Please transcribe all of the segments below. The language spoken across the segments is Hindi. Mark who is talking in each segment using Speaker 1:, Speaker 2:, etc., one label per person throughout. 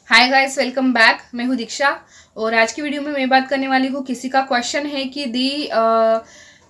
Speaker 1: Hi guys, welcome back. मैं हूँ दीक्षा और आज की वीडियो में मैं बात करने वाली हूँ। किसी का क्वेश्चन है कि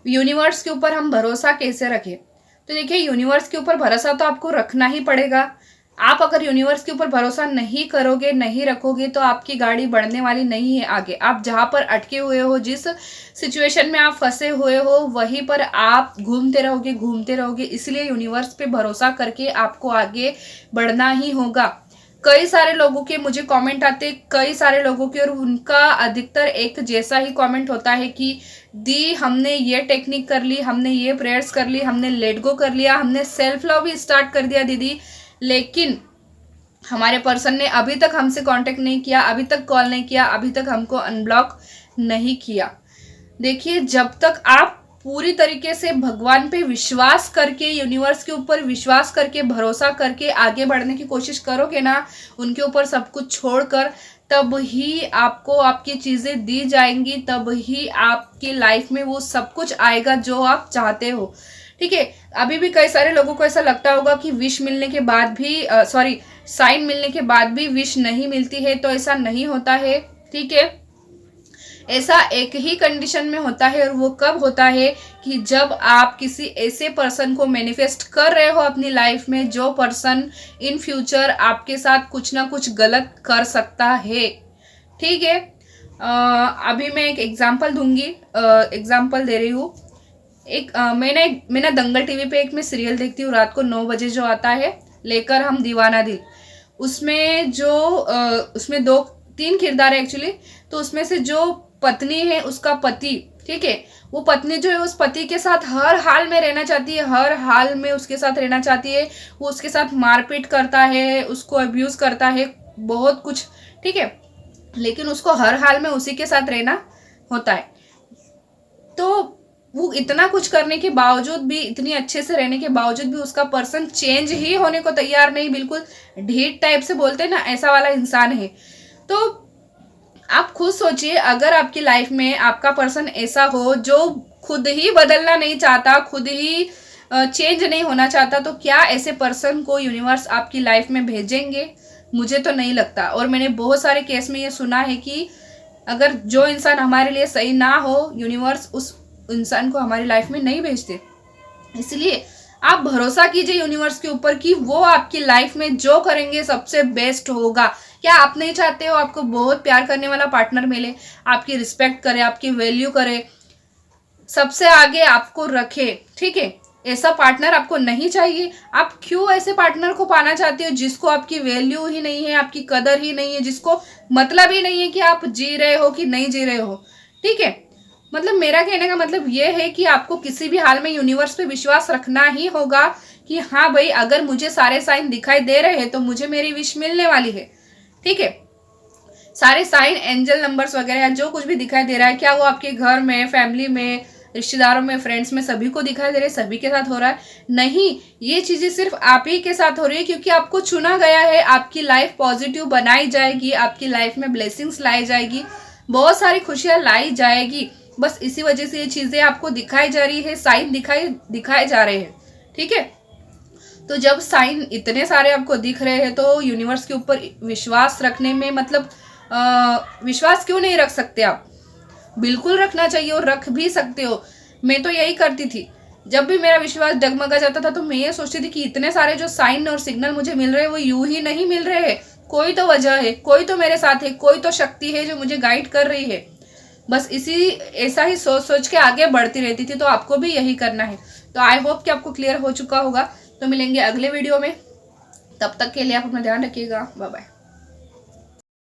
Speaker 1: यूनिवर्स के ऊपर हम भरोसा कैसे रखें। तो देखिए, यूनिवर्स के ऊपर भरोसा तो आपको रखना ही पड़ेगा। आप अगर यूनिवर्स के ऊपर भरोसा नहीं करोगे, नहीं रखोगे, तो आपकी गाड़ी बढ़ने वाली नहीं है आगे। आप जहाँ पर अटके हुए हो, जिस सिचुएशन में आप फंसे हुए हो, वहीं पर आप घूमते रहोगे। इसलिए यूनिवर्स पे भरोसा करके आपको आगे बढ़ना ही होगा। कई सारे लोगों के मुझे कमेंट आते, कई सारे लोगों के, और उनका अधिकतर एक जैसा ही कमेंट होता है कि दी हमने ये टेक्निक कर ली, हमने ये प्रेयर्स कर ली, हमने लेट गो कर लिया, हमने सेल्फ लव भी स्टार्ट कर दिया दीदी, लेकिन हमारे पर्सन ने अभी तक हमसे कांटेक्ट नहीं किया, अभी तक कॉल नहीं किया, अभी तक हमको अनब्लॉक नहीं किया। देखिए, जब तक आप पूरी तरीके से भगवान पे विश्वास करके, यूनिवर्स के ऊपर विश्वास करके, भरोसा करके आगे बढ़ने की कोशिश करोगे ना, उनके ऊपर सब कुछ छोड़कर, तब ही आपको आपकी चीज़ें दी जाएंगी, तब ही आपकी लाइफ में वो सब कुछ आएगा जो आप चाहते हो। ठीक है। अभी भी कई सारे लोगों को ऐसा लगता होगा कि विश मिलने के बाद भी साइन मिलने के बाद भी विश नहीं मिलती है, तो ऐसा नहीं होता है। ठीक है। ऐसा एक ही कंडीशन में होता है, और वो कब होता है कि जब आप किसी ऐसे पर्सन को मैनिफेस्ट कर रहे हो अपनी लाइफ में, जो पर्सन इन फ्यूचर आपके साथ कुछ ना कुछ गलत कर सकता है। ठीक है। अभी मैं एक एग्जांपल दूंगी, एग्जांपल दे रही हूँ। मैं दंगल टीवी पे एक मैं सीरियल देखती हूँ रात को 9 बजे, जो आता है लेकर हम दीवाना दिल। उसमें उसमें 2-3 किरदार है एक्चुअली। तो उसमें से जो पत्नी है, उसका पति, ठीक है, वो पत्नी जो है उस पति के साथ हर हाल में रहना चाहती है, हर हाल में उसके साथ रहना चाहती है। वो उसके साथ मारपीट करता है, उसको अब्यूज करता है, बहुत कुछ। ठीक है। लेकिन उसको हर हाल में उसी के साथ रहना होता है। तो वो इतना कुछ करने के बावजूद भी, इतनी अच्छे से रहने के बावजूद भी, उसका पर्सन चेंज ही होने को तैयार नहीं। बिल्कुल ढीठ टाइप से बोलते हैं ना, ऐसा वाला इंसान है। तो आप खुद सोचिए, अगर आपकी लाइफ में आपका पर्सन ऐसा हो जो खुद ही बदलना नहीं चाहता, खुद ही चेंज नहीं होना चाहता, तो क्या ऐसे पर्सन को यूनिवर्स आपकी लाइफ में भेजेंगे? मुझे तो नहीं लगता। और मैंने बहुत सारे केस में ये सुना है कि अगर जो इंसान हमारे लिए सही ना हो, यूनिवर्स उस इंसान को हमारी लाइफ में नहीं भेजते। इसलिए आप भरोसा कीजिए यूनिवर्स के ऊपर कि वो आपकी लाइफ में जो करेंगे सबसे बेस्ट होगा। क्या आप नहीं चाहते हो आपको बहुत प्यार करने वाला पार्टनर मिले, आपकी रिस्पेक्ट करे, आपकी वैल्यू करे, सबसे आगे आपको रखे? ठीक है। ऐसा पार्टनर आपको नहीं चाहिए। आप क्यों ऐसे पार्टनर को पाना चाहते हो जिसको आपकी वैल्यू ही नहीं है, आपकी कदर ही नहीं है, जिसको मतलब ही नहीं है कि आप जी रहे हो कि नहीं जी रहे हो? ठीक है। मतलब मेरा कहने का मतलब ये है कि आपको किसी भी हाल में यूनिवर्स पे विश्वास रखना ही होगा कि हाँ भाई, अगर मुझे सारे साइन दिखाई दे रहे हैं तो मुझे मेरी विश मिलने वाली है। ठीक है। सारे साइन, एंजल नंबर्स वगैरह जो कुछ भी दिखाई दे रहा है, क्या वो आपके घर में, फैमिली में, रिश्तेदारों में, फ्रेंड्स में, सभी को दिखाई दे रहे हैं, सभी के साथ हो रहा है? नहीं, ये चीजें सिर्फ आप ही के साथ हो रही है, क्योंकि आपको चुना गया है। आपकी लाइफ पॉजिटिव बनाई जाएगी, आपकी लाइफ में ब्लेसिंग्स लाई जाएगी, बहुत सारी खुशियां लाई जाएगी। बस इसी वजह से ये चीजें आपको दिखाई जा रही है, साइन दिखाए जा रहे हैं। ठीक है। तो जब साइन इतने सारे आपको दिख रहे हैं, तो यूनिवर्स के ऊपर विश्वास रखने में मतलब विश्वास क्यों नहीं रख सकते आप? बिल्कुल रखना चाहिए, और रख भी सकते हो। मैं तो यही करती थी। जब भी मेरा विश्वास डगमगा जाता था, तो मैं ये सोचती थी कि इतने सारे जो साइन और सिग्नल मुझे मिल रहे हैं, वो यूं ही नहीं मिल रहे हैं। कोई तो वजह है, कोई तो मेरे साथ है, कोई तो शक्ति है जो मुझे गाइड कर रही है। बस ऐसा ही सोच के आगे बढ़ती रहती थी। तो आपको भी यही करना है। तो आई होप कि आपको क्लियर हो चुका होगा। तो मिलेंगे अगले वीडियो में। तब तक के लिए आप अपना ध्यान रखिएगा। Bye bye.